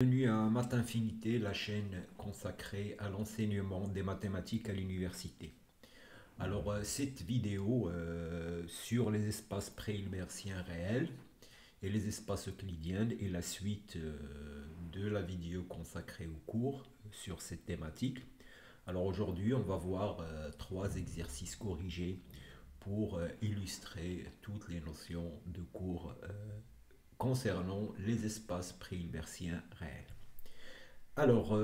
Bienvenue à Math Infinité, la chaîne consacrée à l'enseignement des mathématiques à l'université. Alors, cette vidéo sur les espaces pré-hilbertiens réels et les espaces euclidiens est la suite de la vidéo consacrée au cours sur cette thématique. Alors aujourd'hui, on va voir trois exercices corrigés pour illustrer toutes les notions de cours concernant les espaces pré-hilbertiens réels. Alors,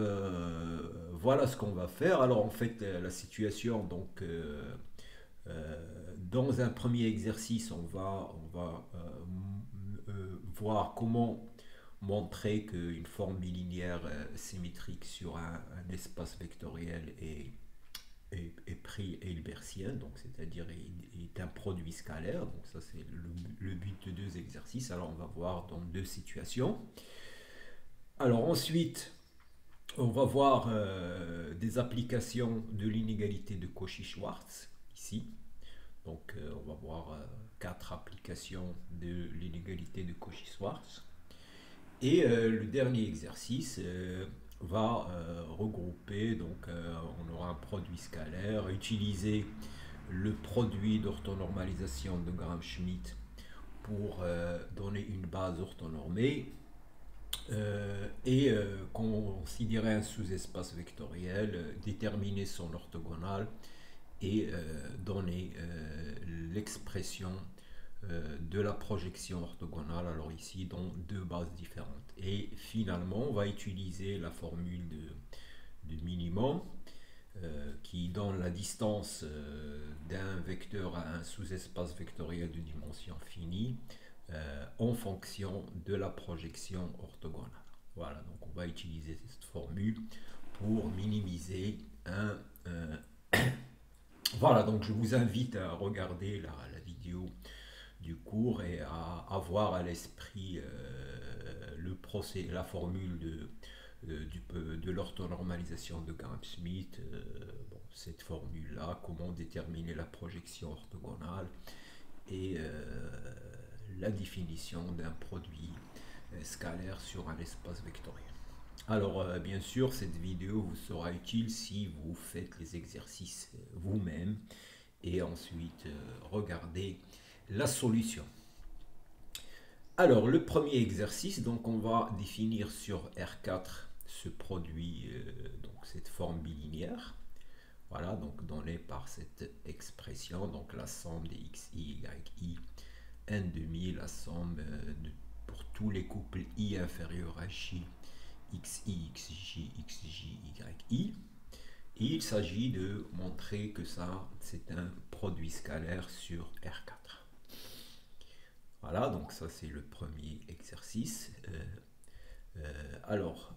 voilà ce qu'on va faire. Alors, en fait, la situation, donc, dans un premier exercice, on va voir comment montrer qu'une forme bilinéaire symétrique sur un espace vectoriel est pris hilbertien, donc c'est-à-dire est un produit scalaire. Donc ça, c'est le but de deux exercices. Alors, on va voir dans deux situations. Alors ensuite, on va voir des applications de l'inégalité de Cauchy-Schwarz, ici. Donc on va voir quatre applications de l'inégalité de Cauchy-Schwarz. Et le dernier exercice va regrouper, donc on aura un produit scalaire, utiliser le produit d'orthonormalisation de Gram-Schmidt pour donner une base orthonormée et considérer un sous-espace vectoriel, déterminer son orthogonale et donner l'expression de la projection orthogonale, alors ici dans deux bases différentes. Et finalement, on va utiliser la formule de minimum qui donne la distance d'un vecteur à un sous-espace vectoriel de dimension finie en fonction de la projection orthogonale. Voilà, donc on va utiliser cette formule pour minimiser voilà, donc je vous invite à regarder la vidéo du cours et à avoir à l'esprit la formule de l'orthonormalisation de Gram-Schmidt, bon, cette formule-là, comment déterminer la projection orthogonale et la définition d'un produit scalaire sur un espace vectoriel. Alors bien sûr, cette vidéo vous sera utile si vous faites les exercices vous-même et ensuite regardez la solution. Alors le premier exercice, donc on va définir sur R4 ce produit, donc cette forme bilinéaire. Voilà, donc donné par cette expression, donc la somme des xi, yi, n demi, la somme pour tous les couples i inférieurs à j, xi, xj, xj, yi. Et il s'agit de montrer que ça, c'est un produit scalaire sur R4. Voilà, donc ça c'est le premier exercice. Alors,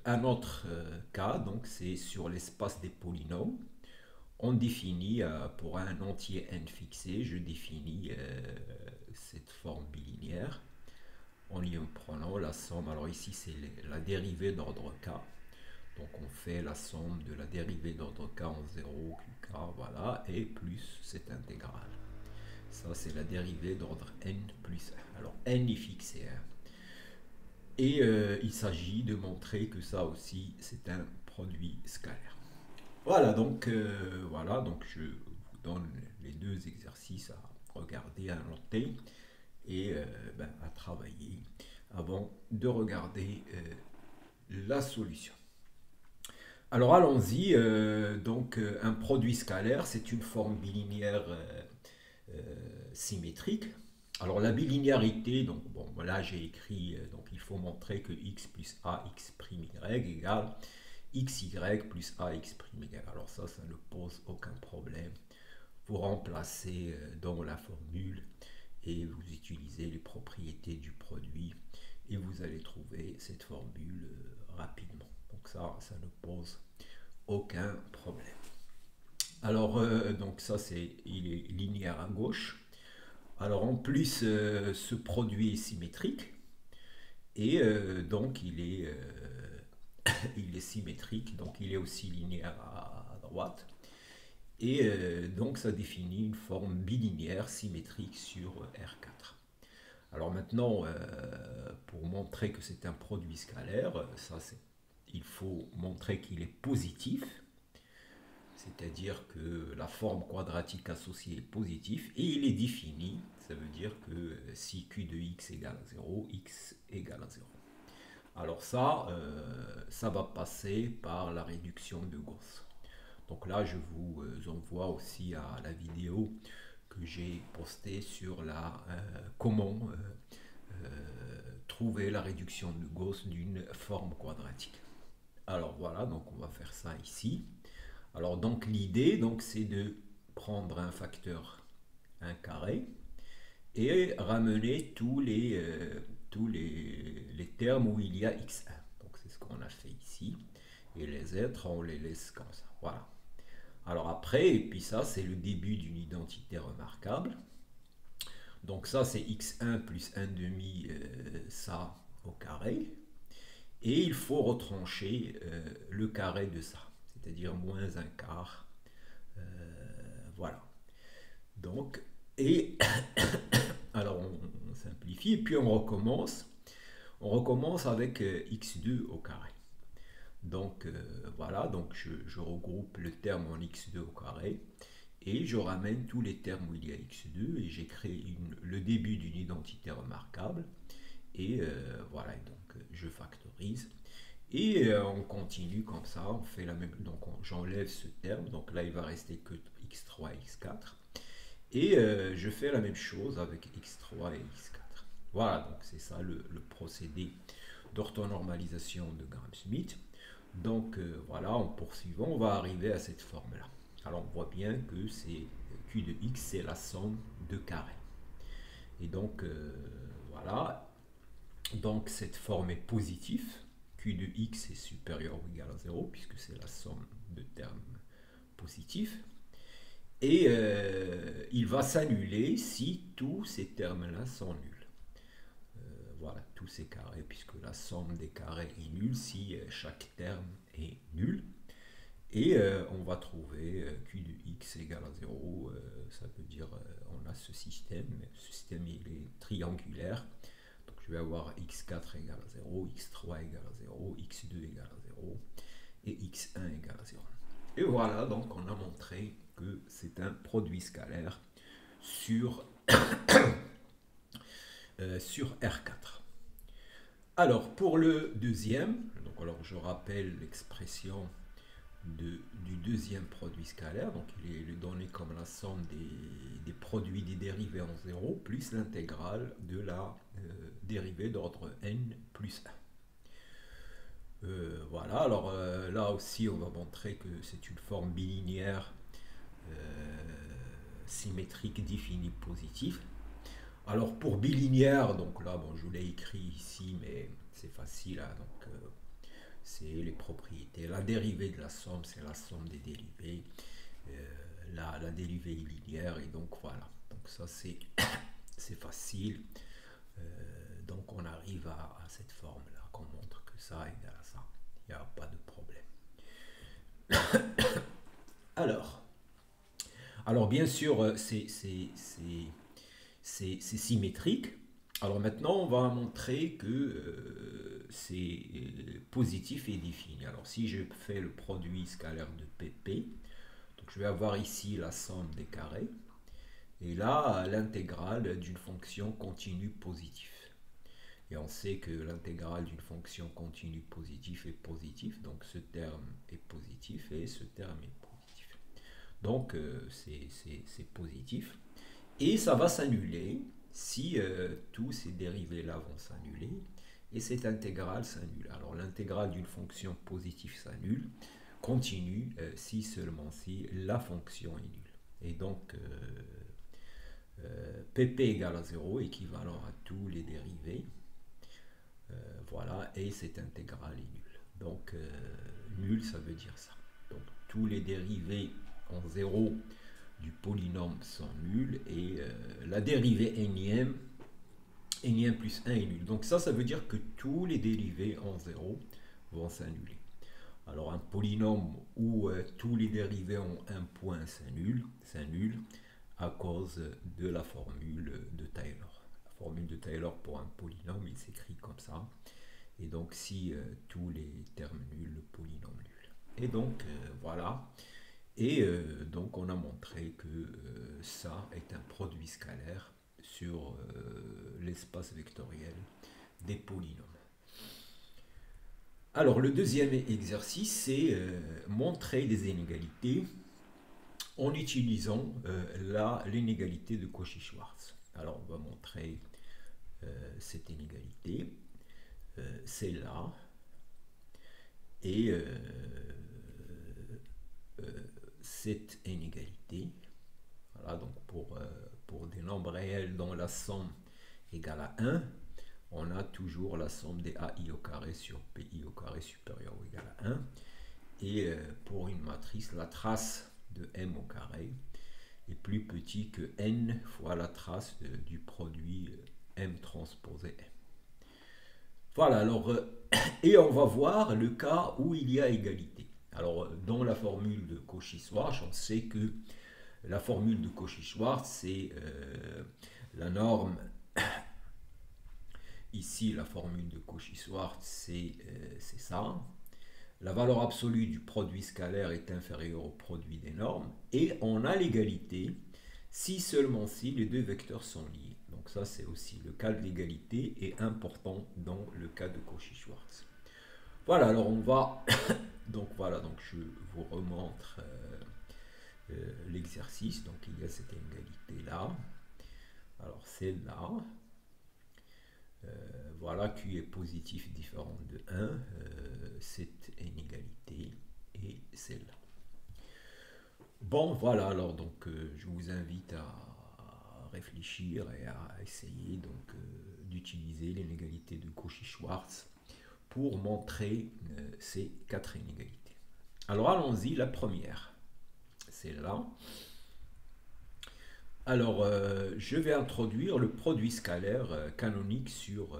un autre cas, donc c'est sur l'espace des polynômes. On définit, pour un entier n fixé, je définis cette forme bilinéaire en y prenant la somme. Alors ici c'est la dérivée d'ordre k. Donc on fait la somme de la dérivée d'ordre k en 0, qk, voilà, et plus cette intégrale. Ça c'est la dérivée d'ordre n plus 1. Alors n est fixé. Et il s'agit de montrer que ça aussi c'est un produit scalaire. Voilà, donc je vous donne les deux exercices à regarder, à noter et à travailler avant de regarder la solution. Alors allons-y, donc un produit scalaire, c'est une forme bilinéaire symétrique. Alors la bilinéarité, donc bon, là j'ai écrit, donc il faut montrer que x plus ax' y égale xy plus ax'. Alors ça ne pose aucun problème. Vous remplacez dans la formule et vous utilisez les propriétés du produit et vous allez trouver cette formule rapidement. Donc ça ne pose aucun problème. Alors donc ça il est linéaire à gauche. Alors en plus ce produit est symétrique et donc il est symétrique, donc il est aussi linéaire à droite. Et donc ça définit une forme bilinéaire symétrique sur R4. Alors maintenant, pour montrer que c'est un produit scalaire, il faut montrer qu'il est positif, c'est-à-dire que la forme quadratique associée est positive et il est défini, ça veut dire que si q de x égale à 0, x égale à 0. Alors ça va passer par la réduction de Gauss. Donc là, je vous envoie aussi à la vidéo que j'ai postée sur comment trouver la réduction de Gauss d'une forme quadratique. Alors voilà, donc on va faire ça ici. Alors donc l'idée, c'est de prendre un facteur 1 carré et ramener tous les termes où il y a x1. Donc c'est ce qu'on a fait ici. Et les êtres, on les laisse comme ça. Voilà. Alors après, et puis ça, c'est le début d'une identité remarquable. Donc ça, c'est x1 plus 1 demi, ça au carré. Et il faut retrancher le carré de ça, c'est-à-dire moins un quart. Voilà. Donc, et alors on simplifie, et puis on recommence. On recommence avec x2 au carré. Donc voilà, donc je regroupe le terme en x2 au carré et je ramène tous les termes où il y a x2 et j'ai créé le début d'une identité remarquable et voilà, donc je factorise et on continue comme ça, on fait la même, donc j'enlève ce terme, donc là il va rester que x3 et x4 et je fais la même chose avec x3 et x4. Voilà, donc c'est ça le procédé d'orthonormalisation de Gram-Schmidt. Donc voilà, en poursuivant, on va arriver à cette forme-là. Alors on voit bien que c'est q de x, c'est la somme de carrés. Et donc voilà, donc cette forme est positive. Q de x est supérieur ou égal à 0, puisque c'est la somme de termes positifs. Et il va s'annuler si tous ces termes-là sont nuls. Voilà, tous ces carrés, puisque la somme des carrés est nulle si chaque terme est nul. Et on va trouver q de x égale à 0, ça veut dire on a ce système il est triangulaire. Donc je vais avoir x4 égale à 0, x3 égale à 0, x2 égale à 0 et x1 égale à 0. Et voilà, donc on a montré que c'est un produit scalaire sur R4. Alors pour le deuxième, donc alors je rappelle l'expression du deuxième produit scalaire, donc il est donné comme la somme des produits des dérivés en 0 plus l'intégrale de la dérivée d'ordre n plus 1. Voilà, alors là aussi on va montrer que c'est une forme bilinéaire symétrique définie positive. Alors pour bilinéaire, donc là bon, je l'ai écrit ici, mais c'est facile, hein, donc c'est les propriétés. La dérivée de la somme, c'est la somme des dérivés. La dérivée est linéaire, et donc voilà. Donc ça c'est facile. Donc on arrive à cette forme-là, qu'on montre que ça égale à ça. Il n'y a pas de problème. Alors bien sûr, c'est symétrique. Alors maintenant, on va montrer que c'est positif et défini. Alors si je fais le produit scalaire de pp, donc je vais avoir ici la somme des carrés, et là l'intégrale d'une fonction continue positive. Et on sait que l'intégrale d'une fonction continue positive est positive, donc ce terme est positif et ce terme est positif. Donc c'est positif. Et ça va s'annuler si tous ces dérivés-là vont s'annuler et cette intégrale s'annule. Alors l'intégrale d'une fonction positive s'annule, continue si seulement si la fonction est nulle. Et donc pp égale à 0, équivalent à tous les dérivés. Voilà, et cette intégrale est nulle. Donc nul, ça veut dire ça. Donc tous les dérivés en 0 du polynôme sont nuls et la dérivée énième plus 1 est nulle. Donc ça veut dire que tous les dérivés en 0 vont s'annuler. Alors un polynôme où tous les dérivés ont un point s'annule à cause de la formule de Taylor. formule de Taylor pour un polynôme, il s'écrit comme ça. Et donc si tous les termes nuls, le polynôme nul. Et donc voilà. Et donc on a montré que ça est un produit scalaire sur l'espace vectoriel des polynômes. Alors le deuxième exercice, c'est montrer les inégalités en utilisant l'inégalité de Cauchy-Schwarz. Alors on va montrer cette inégalité, celle-là, et cette inégalité. Voilà, donc pour des nombres réels dont la somme égale à 1, on a toujours la somme des AI au carré sur PI au carré supérieur ou égal à 1. Et pour une matrice, la trace de M au carré est plus petit que N fois la trace du produit M transposé M. Voilà, alors, et on va voir le cas où il y a égalité. Alors, dans la formule de Cauchy-Schwarz, on sait que la formule de Cauchy-Schwarz, c'est la norme. Ici, la formule de Cauchy-Schwarz, c'est ça. La valeur absolue du produit scalaire est inférieure au produit des normes. Et on a l'égalité si seulement si les deux vecteurs sont liés. Donc ça, c'est aussi le cas de l'égalité est important dans le cas de Cauchy-Schwarz. Voilà, alors on va... donc voilà, donc je vous remontre l'exercice. Donc il y a cette égalité-là. Alors celle-là. Voilà, Q est positif différent de 1. Cette inégalité et celle-là. Bon, voilà, alors donc je vous invite à réfléchir et à essayer donc d'utiliser l'inégalité de Cauchy-Schwarz pour montrer ces quatre inégalités. Alors allons-y, la première, c'est là. Alors, je vais introduire le produit scalaire canonique sur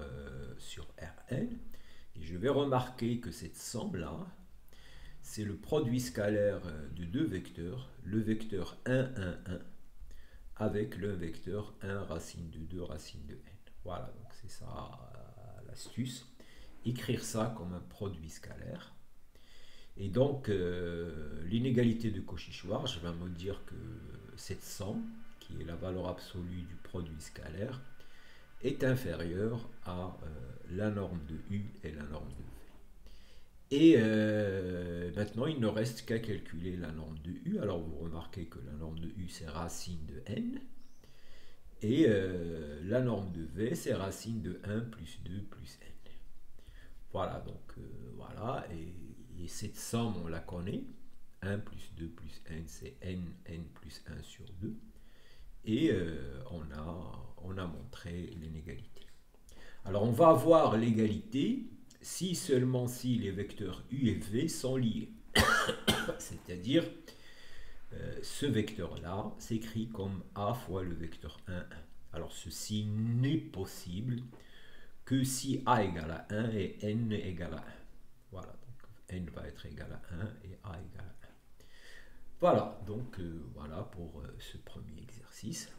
Rn. Et je vais remarquer que cette somme-là, c'est le produit scalaire de deux vecteurs, le vecteur 1, 1, 1, avec le vecteur 1 racine de 2 racine de n. Voilà, donc c'est ça l'astuce. Écrire ça comme un produit scalaire. Et donc, l'inégalité de Cauchy-Schwarz va me dire que cette somme, qui est la valeur absolue du produit scalaire, est inférieure à la norme de U et la norme de V. Et maintenant, il ne reste qu'à calculer la norme de U. Alors, vous remarquez que la norme de U, c'est racine de n. Et la norme de V, c'est racine de 1 plus 2 plus n. Voilà, donc voilà. Et cette somme, on la connaît. 1 plus 2 plus n, c'est n plus 1 sur 2. Et on a montré l'inégalité. Alors, on va avoir l'égalité si seulement si les vecteurs U et V sont liés. C'est-à-dire, ce vecteur-là s'écrit comme A fois le vecteur 1, 1. Alors, ceci n'est possible que si A égale à 1 et N égale à 1. Voilà, donc N va être égal à 1 et A égale à 1. Voilà, donc voilà pour ce premier exercice.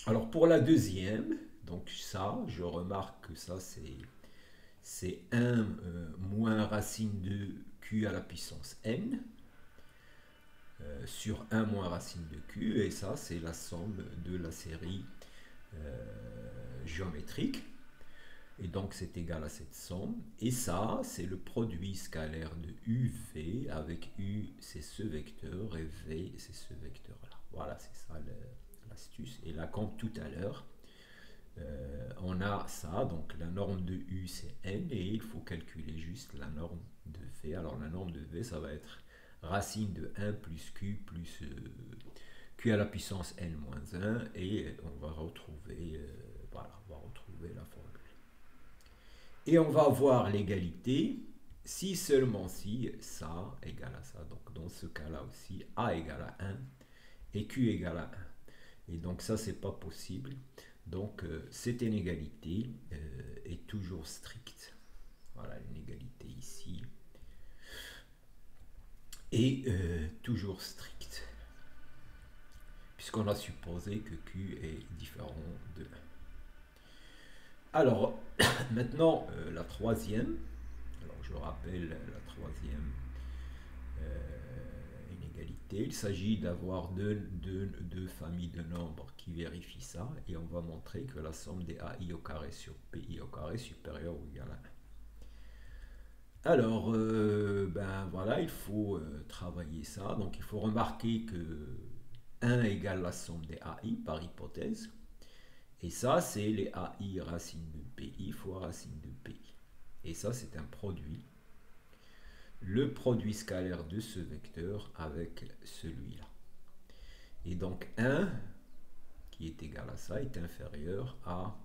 Alors, pour la deuxième, donc ça, je remarque que ça, c'est 1 moins racine de Q à la puissance N sur 1 moins racine de Q, et ça, c'est la somme de la série géométrique. Et donc, c'est égal à cette somme. Et ça, c'est le produit scalaire de UV avec U, c'est ce vecteur, et V, c'est ce vecteur-là. Voilà, c'est ça l'astuce. Et là, comme tout à l'heure, on a ça, donc la norme de U c'est n, et il faut calculer juste la norme de V. Alors la norme de V, ça va être racine de 1 plus Q Q à la puissance n moins 1, et on va retrouver, voilà, on va retrouver la formule. Et on va avoir l'égalité si seulement si ça égale à ça. Donc dans ce cas-là aussi, A égale à 1 et Q égale à 1. Et donc ça, c'est pas possible. Donc cette inégalité est toujours stricte. Voilà, l'inégalité ici est toujours stricte, puisqu'on a supposé que Q est différent de 1. Alors, maintenant, la troisième. Alors, je rappelle la troisième inégalité. Il s'agit d'avoir deux familles de nombres qui vérifient ça. Et on va montrer que la somme des AI au carré sur PI au carré est supérieure ou égale à 1. Alors, ben voilà, il faut travailler ça. Donc, il faut remarquer que 1 égale la somme des AI par hypothèse. Et ça, c'est les AI racine de PI fois racine de PI. Et ça, c'est un produit. Le produit scalaire de ce vecteur avec celui-là. Et donc 1, qui est égal à ça, est inférieur à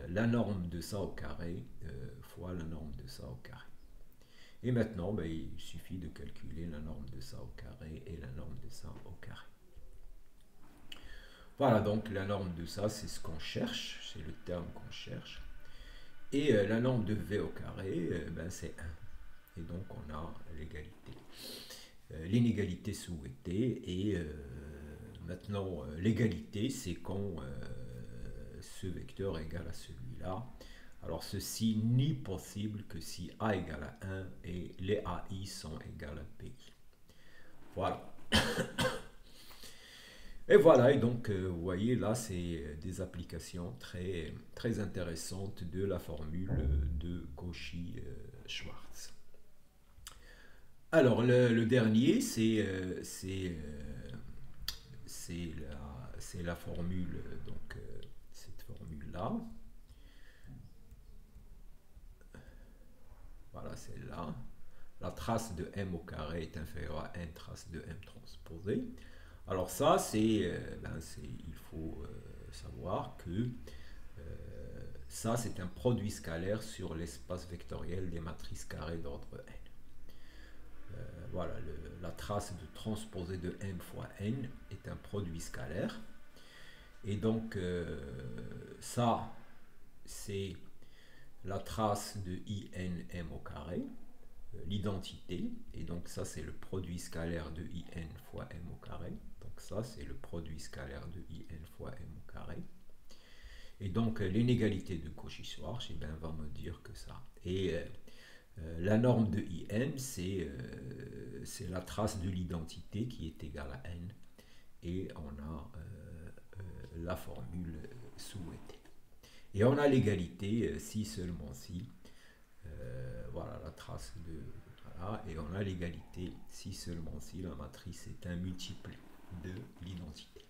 la norme de ça au carré fois la norme de ça au carré. Et maintenant, ben, il suffit de calculer la norme de ça au carré et la norme de ça au carré. Voilà, donc la norme de ça, c'est ce qu'on cherche, c'est le terme qu'on cherche. Et la norme de V au carré, ben, c'est 1. Et donc on a l'égalité. L'inégalité souhaitée. Et maintenant, l'égalité, c'est quand ce vecteur est égal à celui-là. Alors ceci n'est possible que si A égale à 1 et les AI sont égales à PI. Voilà. Et voilà, et donc vous voyez là, c'est des applications très, très intéressantes de la formule de Cauchy-Schwarz. Alors le dernier, c'est la formule, donc cette formule-là. Voilà, celle-là. La trace de m au carré est inférieure à n trace de m transposée. Alors ça, il faut savoir que ça, c'est un produit scalaire sur l'espace vectoriel des matrices carrées d'ordre n. Voilà, la trace de transposée de m fois n est un produit scalaire. Et donc, ça, c'est la trace de INM au carré, l'identité. Et donc, ça, c'est le produit scalaire de IN fois m au carré. Donc, ça, c'est le produit scalaire de IN fois m au carré. Et donc, l'inégalité de Cauchy-Schwarz, eh bien, va me dire que ça. Et la norme de IN, c'est la trace de l'identité qui est égale à n. Et on a la formule souhaitée. Et on a l'égalité si seulement si. Voilà la trace de... Voilà, et on a l'égalité si seulement si la matrice est un multiple de l'identité.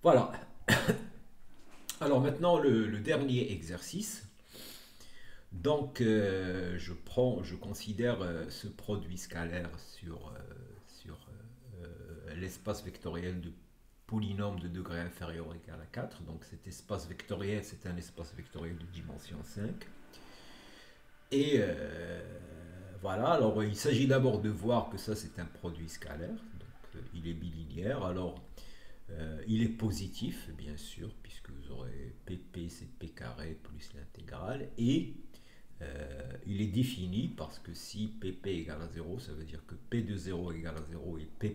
Voilà. Alors maintenant le dernier exercice. Donc je considère ce produit scalaire sur l'espace vectoriel de polynôme de degré inférieur ou égal à 4. Donc cet espace vectoriel, c'est un espace vectoriel de dimension 5. Et voilà, alors il s'agit d'abord de voir que ça c'est un produit scalaire, donc il est bilinéaire. Alors il est positif, bien sûr, puisque vous aurez pp, c'est p carré plus l'intégrale. Et il est défini parce que si pp égale à 0, ça veut dire que p de 0 égale à 0 et p'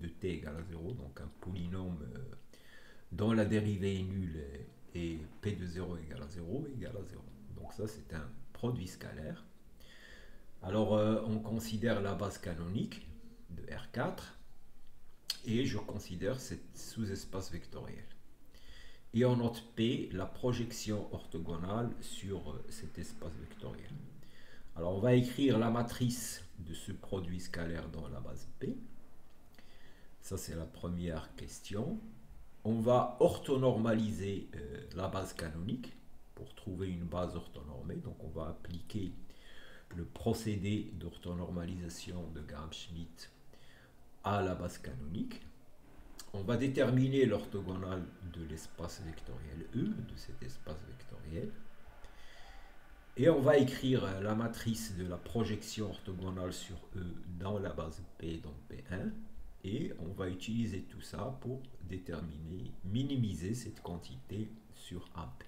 de t égale à 0, donc un polynôme dont la dérivée est nulle et p de 0 égale à 0 égale à 0. Donc ça c'est un produit scalaire. Alors on considère la base canonique de R4 et je considère cette sous-espace vectoriel. Et on note P, la projection orthogonale sur cet espace vectoriel. Alors on va écrire la matrice de ce produit scalaire dans la base P. Ça c'est la première question. On va orthonormaliser la base canonique pour trouver une base orthonormée. Donc on va appliquer le procédé d'orthonormalisation de Gram-Schmidt à la base canonique. On va déterminer l'orthogonale de l'espace vectoriel E, de cet espace vectoriel. Et on va écrire la matrice de la projection orthogonale sur E dans la base P, donc P1. Et on va utiliser tout ça pour déterminer, minimiser cette quantité sur AP.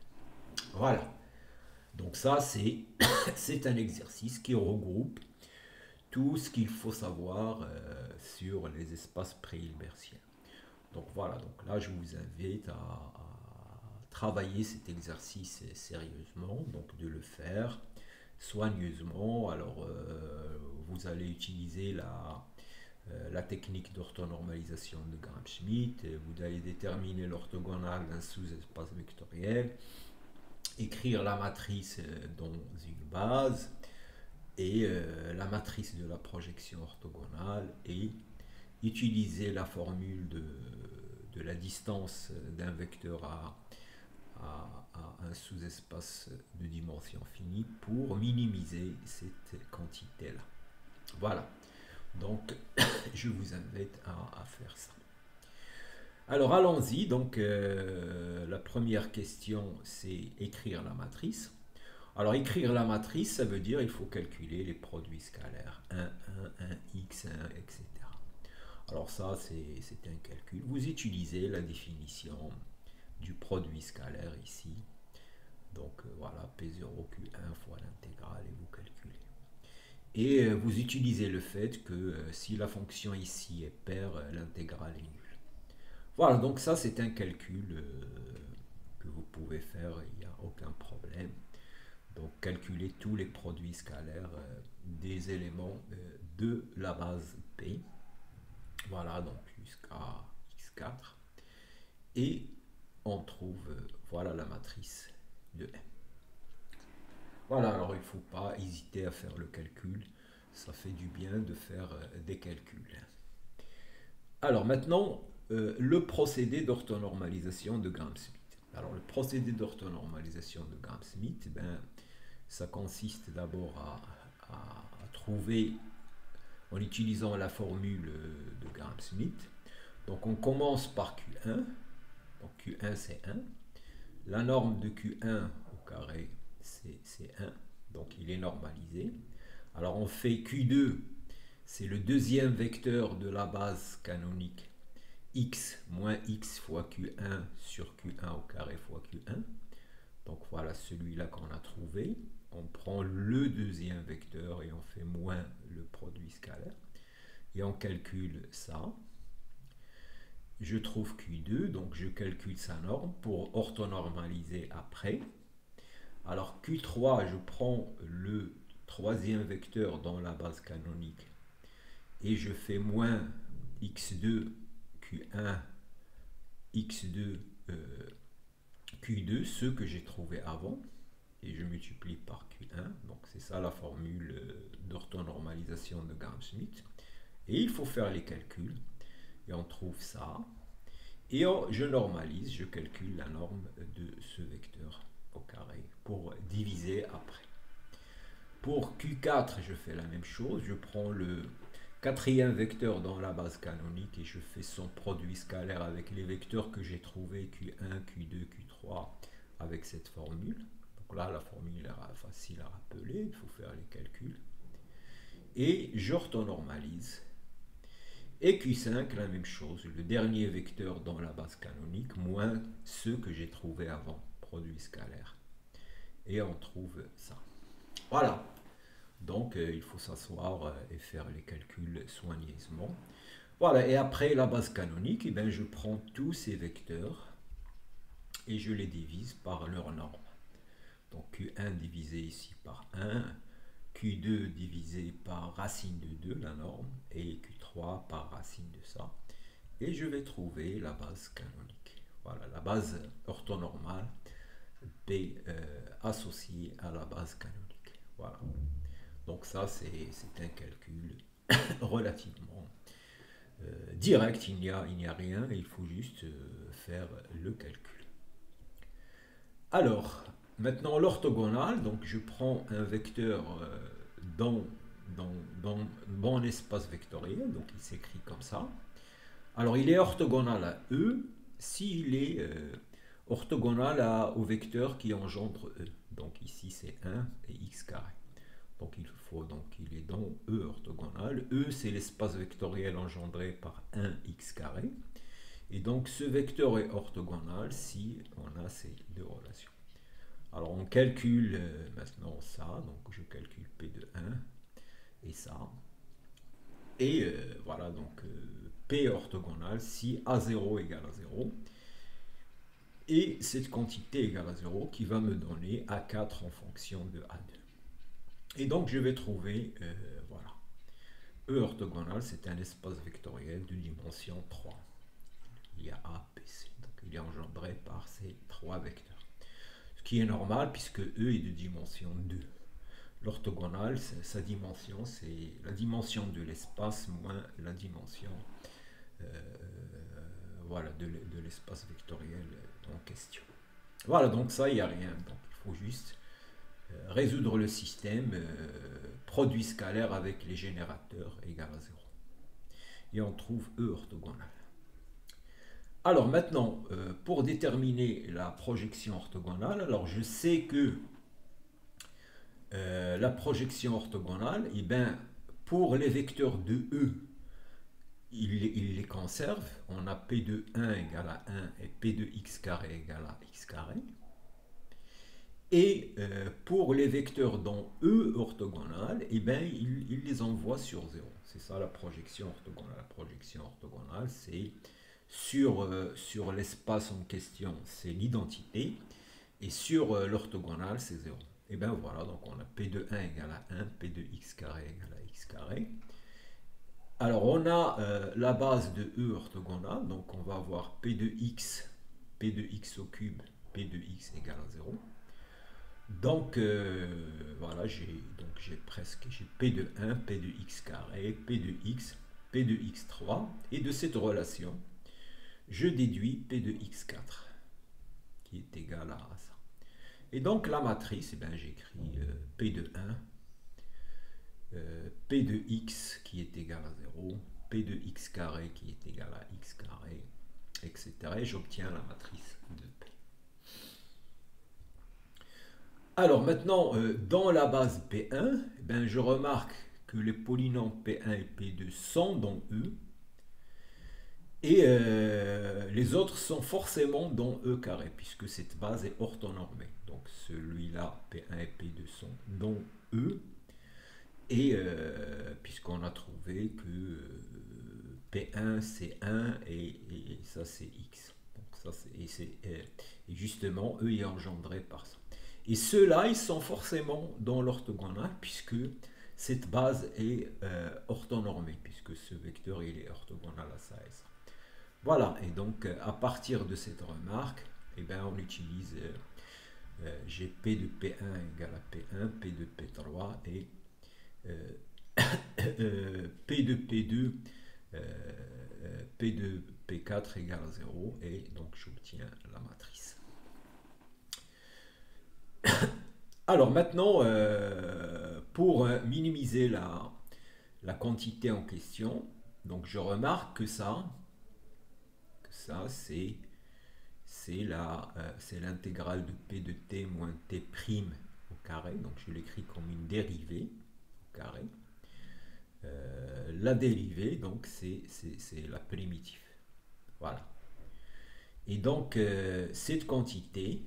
Voilà. Donc ça, c'est un exercice qui regroupe tout ce qu'il faut savoir sur les espaces pré-hilbertiens. Donc voilà, donc là je vous invite à travailler cet exercice sérieusement, donc de le faire soigneusement. Alors, vous allez utiliser la technique d'orthonormalisation de Gram-Schmidt, vous allez déterminer l'orthogonale d'un sous-espace vectoriel, écrire la matrice dans une base, et la matrice de la projection orthogonale, et utiliser la formule de la distance d'un vecteur à un sous-espace de dimension finie pour minimiser cette quantité-là. Voilà, donc je vous invite à faire ça. Alors allons-y, donc la première question c'est écrire la matrice. Alors écrire la matrice, ça veut dire il faut calculer les produits scalaires 1, 1, 1, x, 1, etc. Alors ça c'est un calcul. Vous utilisez la définition du produit scalaire ici. Donc voilà, P0Q1 fois l'intégrale et vous calculez. Et vous utilisez le fait que si la fonction ici est paire, l'intégrale est nulle. Voilà, donc ça c'est un calcul que vous pouvez faire, il n'y a aucun problème. Donc calculer tous les produits scalaires des éléments de la base P. Voilà, donc jusqu'à x4. Et on trouve, voilà la matrice de M. Voilà, alors il ne faut pas hésiter à faire le calcul. Ça fait du bien de faire des calculs. Alors maintenant, le procédé d'orthonormalisation de Gram-Schmidt. Alors le procédé d'orthonormalisation de Gram-Schmidt, ben, ça consiste d'abord à trouver, en utilisant la formule de Gram-Schmidt. Donc on commence par Q1. Donc Q1 c'est 1. La norme de Q1 au carré c'est 1. Donc il est normalisé. Alors on fait Q2, c'est le deuxième vecteur de la base canonique x moins x fois Q1 sur Q1 au carré fois Q1. Donc voilà celui-là qu'on a trouvé. On prend le deuxième vecteur et on fait moins le produit scalaire. Et on calcule ça. Je trouve Q2, donc je calcule sa norme pour orthonormaliser après. Alors Q3, je prends le troisième vecteur dans la base canonique et je fais moins x2 Q1 x2 Q2, ce que j'ai trouvé avant, et je multiplie par Q1. Donc c'est ça la formule d'orthonormalisation de Gram-Schmidt. Et il faut faire les calculs et on trouve ça. Et je normalise, je calcule la norme de ce vecteur au carré pour diviser après. Pour Q4, je fais la même chose. Je prends le quatrième vecteur dans la base canonique et je fais son produit scalaire avec les vecteurs que j'ai trouvés Q1, Q2, Q3 avec cette formule. Donc là, la formule est facile à rappeler, il faut faire les calculs. Et j'orthonormalise. Et Q5, la même chose, le dernier vecteur dans la base canonique, moins ceux que j'ai trouvés avant, produit scalaire. Et on trouve ça. Voilà. Donc il faut s'asseoir et faire les calculs soigneusement. Voilà, et après la base canonique, eh bien, je prends tous ces vecteurs et je les divise par leur norme. Donc Q1 divisé ici par 1, Q2 divisé par racine de 2, la norme, et Q3 par racine de ça. Et je vais trouver la base canonique. Voilà, la base orthonormale P associée à la base canonique. Voilà. Donc ça, c'est un calcul relativement direct, il n'y a rien, il faut juste faire le calcul. Alors, maintenant l'orthogonale, donc je prends un vecteur dans mon espace vectoriel, donc il s'écrit comme ça. Alors il est orthogonal à E s'il est orthogonal au vecteur qui engendre E. Donc ici c'est 1 et x carré. Donc il est dans E orthogonal. E c'est l'espace vectoriel engendré par 1x carré. Et donc ce vecteur est orthogonal si on a ces deux relations. Alors on calcule maintenant ça. Donc je calcule P de 1 et ça. Et voilà, donc P orthogonal si A0 égale à 0. et cette quantité égale à 0 qui va me donner A4 en fonction de A2. Et donc je vais trouver, voilà, E orthogonal, c'est un espace vectoriel de dimension 3. Il y a A, B, C, donc il est engendré par ces trois vecteurs. Ce qui est normal puisque E est de dimension 2. L'orthogonal, sa dimension, c'est la dimension de l'espace moins la dimension voilà, de l'espace vectoriel en question. Voilà, donc ça, il n'y a rien. Donc il faut juste résoudre le système produit scalaire avec les générateurs égal à 0. Et on trouve E orthogonal. Alors maintenant, pour déterminer la projection orthogonale, alors je sais que la projection orthogonale, eh ben, pour les vecteurs de E, il les conserve. On a P de 1 égale à 1 et P de x carré égale à x carré. Et pour les vecteurs dans E orthogonal, eh ben, il les envoie sur 0. C'est ça la projection orthogonale. La projection orthogonale, c'est sur l'espace en question, c'est l'identité. Et sur l'orthogonale, c'est 0. Et bien voilà, donc on a P de 1 égale à 1, P de x carré égale à x carré. Alors on a la base de E orthogonale, donc on va avoir P de x au cube, P de x égale à 0. Donc voilà, j'ai P de 1, P de x carré, P de x3, et de cette relation, je déduis P de x4, qui est égal à ça. Et donc la matrice, eh j'écris P de 1, P de x qui est égal à 0, P de x carré qui est égal à x carré, etc. Et j'obtiens la matrice de P. Alors maintenant, dans la base P1, eh je remarque que les polynômes P1 et P2 sont dans E, et les autres sont forcément dans E carré, puisque cette base est orthonormée. Donc celui-là, P1 et P2 sont dans E, et puisqu'on a trouvé que P1 c'est 1 et ça c'est X. Donc ça, et justement, E est engendré par ça. Et ceux-là, ils sont forcément dans l'orthogonal, puisque cette base est orthonormée, puisque ce vecteur il est orthogonal à ça et ça. Voilà, et donc à partir de cette remarque, eh ben, on utilise, j'ai P de P1 égale à P1, P de P3 et P de P2, P de P4 égale à 0, et donc j'obtiens la matrice. Alors maintenant, pour minimiser la quantité en question, donc je remarque que ça c'est l'intégrale de P de t moins t' au carré, donc je l'écris comme une dérivée au carré. La dérivée, donc c'est la primitive. Voilà. Et donc cette quantité,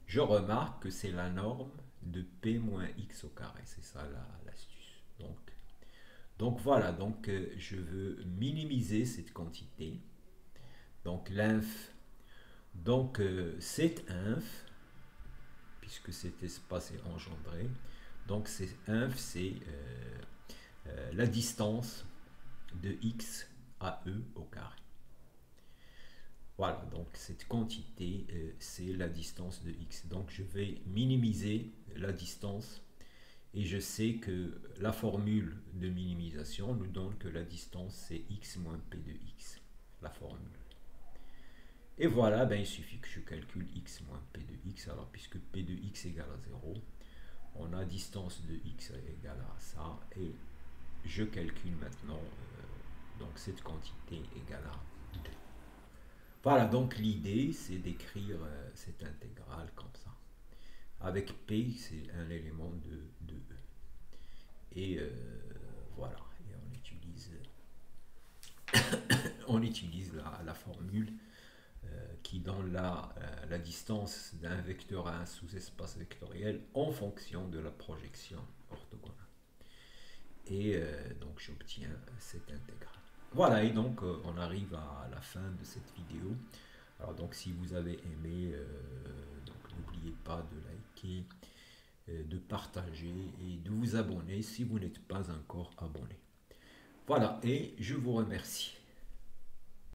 je remarque que c'est la norme de P moins x au carré. C'est ça l'astuce. Donc voilà, donc je veux minimiser cette quantité. Donc l'inf, donc cet inf, puisque cet espace est engendré, donc c'est inf, c'est la distance de x à e au carré. Voilà, donc cette quantité, c'est la distance de x. Donc je vais minimiser la distance, et je sais que la formule de minimisation nous donne que la distance c'est x moins p de x, la formule. Et voilà, ben, il suffit que je calcule x moins p de x. Alors puisque p de x égale à 0, on a distance de x égale à ça, et je calcule maintenant donc cette quantité égale à 2. Voilà, donc l'idée c'est d'écrire cette intégrale comme ça. Avec p, c'est un élément de e. Et voilà, et on utilise la formule qui donne la distance d'un vecteur à un sous-espace vectoriel en fonction de la projection orthogonale. Et donc j'obtiens cette intégrale. Voilà, et donc on arrive à la fin de cette vidéo. Alors donc si vous avez aimé, donc n'oubliez pas de liker, de partager et de vous abonner si vous n'êtes pas encore abonné. Voilà, et je vous remercie.